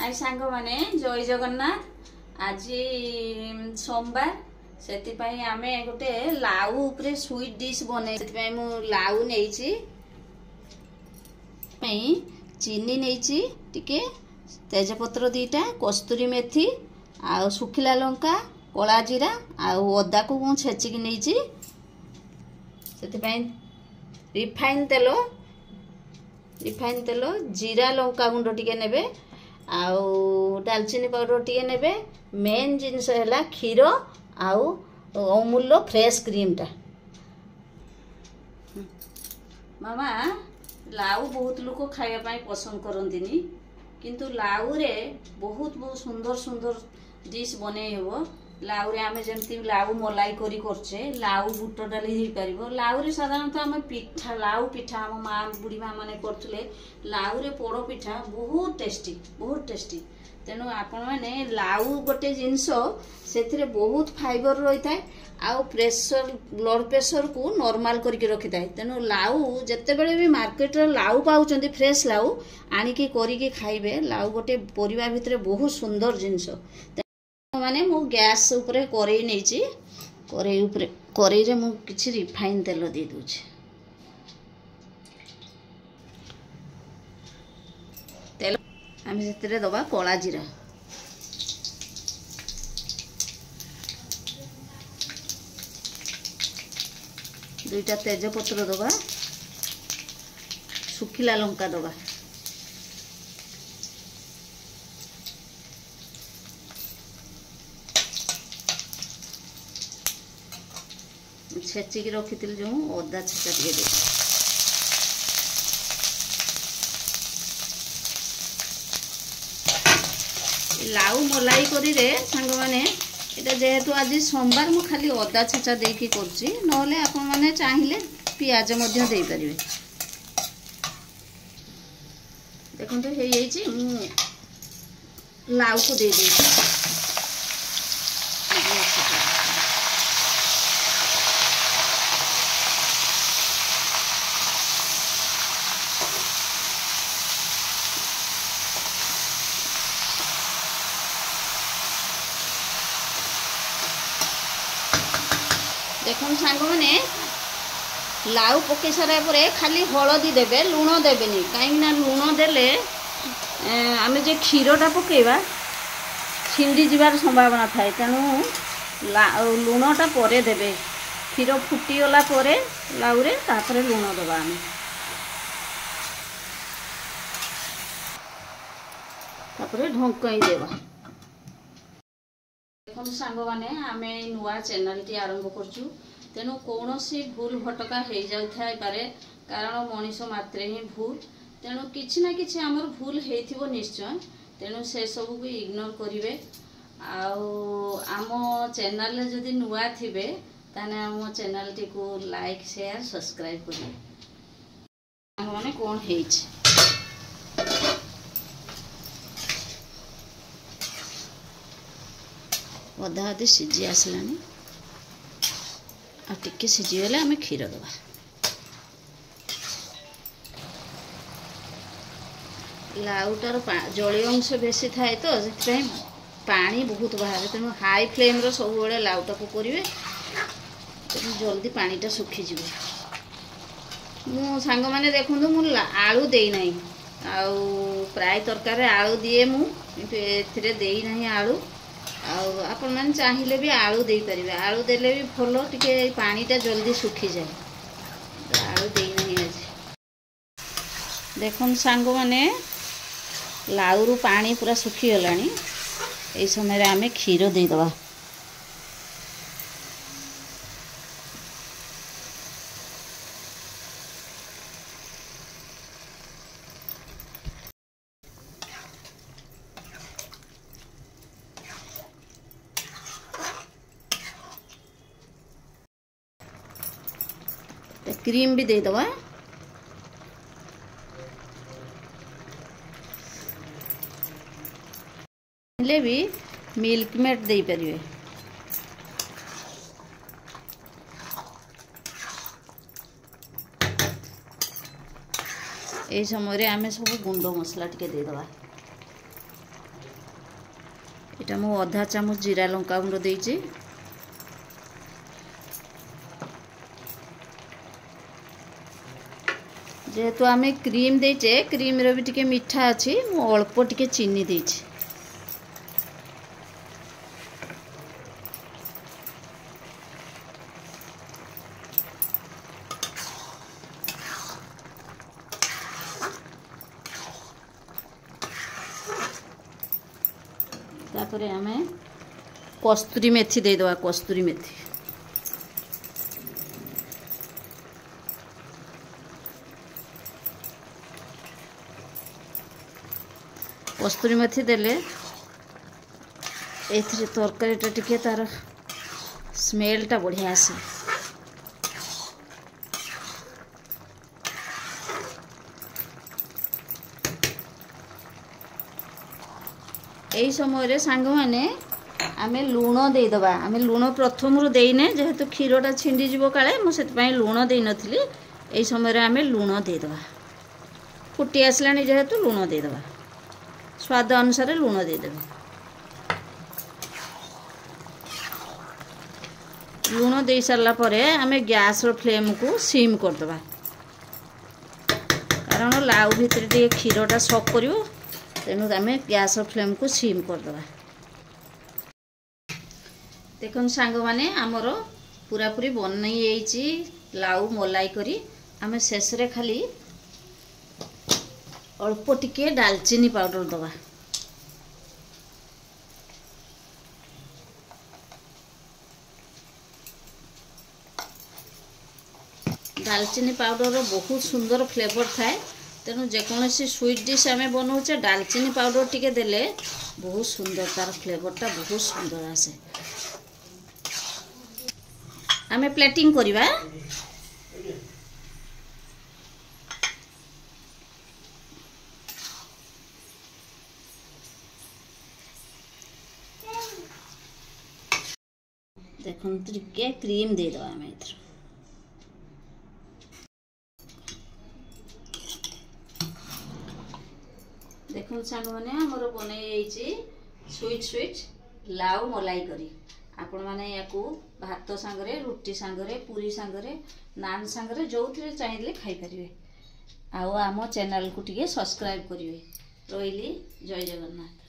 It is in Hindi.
हाय सांग माने जय जगन्नाथ। आज सोमवार से आम गोटे लाउ उपरे स्वीट डिश बने मु लाउ नहीं चीनी नहीं टिके तेजपत्र दीटा कस्तूरी मेथी आ सुखिला लंका कला जीरा आदा को मु छेचिक नहीं रिफाइन तेल जीरा लंका गुंड टिके नेबे आउ दालचीनी पाउडर टिके नेबे। मेन जिनस है क्षीर आउ अमूल्य फ्रेश क्रीम टा। मामा लाउ बहुत लोग खाया पसंद करंतिनी किंतु लाउ रे बहुत बहुत सुंदर सुंदर डिश बने हेबो। लाउ रे आमे जेमती लाउ मलाई करी करछे लाउ बुट डाली ही परिबो। लाउ रे साधारणतः आमे पिठा लाउ पिठा हम मां बुढ़ी मां माने करथले लाउ रे पोड़ो पिठा बहुत टेस्टी तेनु आपण माने लाउ गोटे जिंस सेथिरे बहुत फाइबर रही थाए आउ प्रेशर ब्लड प्रेशर को नॉर्मल करके रखी थाए। तेनु लाउ जत्ते बेले भी मार्केट रे लाउ पाउचंती फ्रेश लाउ आनिकी करिके खाइबे। लाउ गोटे परिवार भितरे बहुत सुंदर जिंस माने मु गैस उपरे करेई नहीं करेई उपरे करेई रे मु किछि रिफाइन तेल दे दूछि। तेल आमे सेतरे दबा कला जीरा दुईटा तेजपत्र दबा सुखिला लंका दबा छेचिक रखी जो अदा छेचा टे दे लाउ मलाई करी रे सांग माने एटा जेहेतु आज सोमवार मु खाली अदा छेचा देकी करछि नहले आपण माने चाहिले पियाज मध्य दे परिबे। देखंतु हे येछि मु लाउ को दे दे देखो सांग मैंने लाउ पकई सारा पर खाली हलदी देबे लुण देबेनी कहीं लुण देले आमे जे क्षीरटा पकेबा छिंडी जीवार संभावना थाए। तेणु लुणटा परे देबे क्षीर फुटीगला परे लाउ रे तापरे लुण देबा आमे तापरे ढंकाई देबा। देखो सांग माने आमे नुआ चैनल टी आरंभ करछु तेणु कौन सी भूल भटका हो जाए पारे कारण मनीष मात्रे ही भूल तेणु किछि ना किछि आमर भूल हेथिबो निश्चय। तेणु से सब को इग्नोर करिवे आम चैनल जदि नुआ थिबे ताने आम चैनल टी को लाइक शेयर सब्सक्राइब करिवे। माने कोन हेछि अधा अधे सीझी आसलानी आ टिके सीझीगले आम क्षीर दबा। लाउटार जलीय अंश बेसी थाए तो से पानी बहुत बाहर तेणु हाई फ्लेम रो सब बेले लाउटा को करेंगे तेणु जल्दी पानीटा सुखीज। मु सांग माने देखु मु आलू देना आउ प्राय तरकारी आलू दिए मु किंतु एथिरे देई नाही आलू आपण मैंने चाहिए भी आलू दे पारे आलू देले भी भल टिके पानीटा जल्दी सुखी जाए आलू देना आज। देखो सांग माने लाउ रु पानी पूरा सुखी गलानी ए समय आमे क्षीर दे दबा। क्रीम भी दे दबा ले भी मिल्क मेड दे परिवे। ए समय आमे सब गुंड मसला टिके दे दबा। एटा मु आधा चामच जीरा लंका गुंड देइछि। जेहेतु आम क्रीम देचे क्रीम रो भी टिके मीठा अच्छी मु अल्प टिके चीनी देछि। तापर आम कस्तूरी मेथी दे दवा। कस्तूरी मेथी कस्तूरी मेथी देले एथरे तरकारीटा टिके तार स्मेलटा बढ़िया आसे। यही समय सांग मैंने आम लुण देदबा। आम लुण प्रथम देने जेहेतु क्षीरटा छिंडीज काले मुझे लुण दे नी। यही समय आम लुण देदबा। फुटी आसला जेहेतु लुण देदबा। स्वाद अनुसार लुण देदेबे। लुण दे सारा पर आम गैस रो फ्लेम को सिम करदबा। कारण लाउ भितर टे क्षीरटा सक कर तेणु आम गैस फ्लेम को सिम करदबा। देखो सांग माने आमर पूरा पूरी बनई लाउ मलाई करी। आम शेष रे खाली अल्प टिके दालचीनी पाउडर दबा। दालचीनी पाउडर बहुत सुंदर फ्लेवर थाए। तेणु जेकोसी स्वीट डिश आम बनाऊे दालचीनी पाउडर टिके देले बहुत सुंदर तार फ्लेवरटा बहुत सुंदर आसे। आम प्लेटिंग करिबा। देखो टिके क्रीम दे दो। आम एथर देखो सांग मैंने आमर बनई स्वीट स्वीट लाउ मलाई करी। आपण मैंने या भात सांगरे रुटी सांगरे पूरी सांगरे नान सांगरे जो चाहिए खाई पारे। आम चैनल को टिके सब्सक्राइब करेंगे। रही जय जगन्नाथ।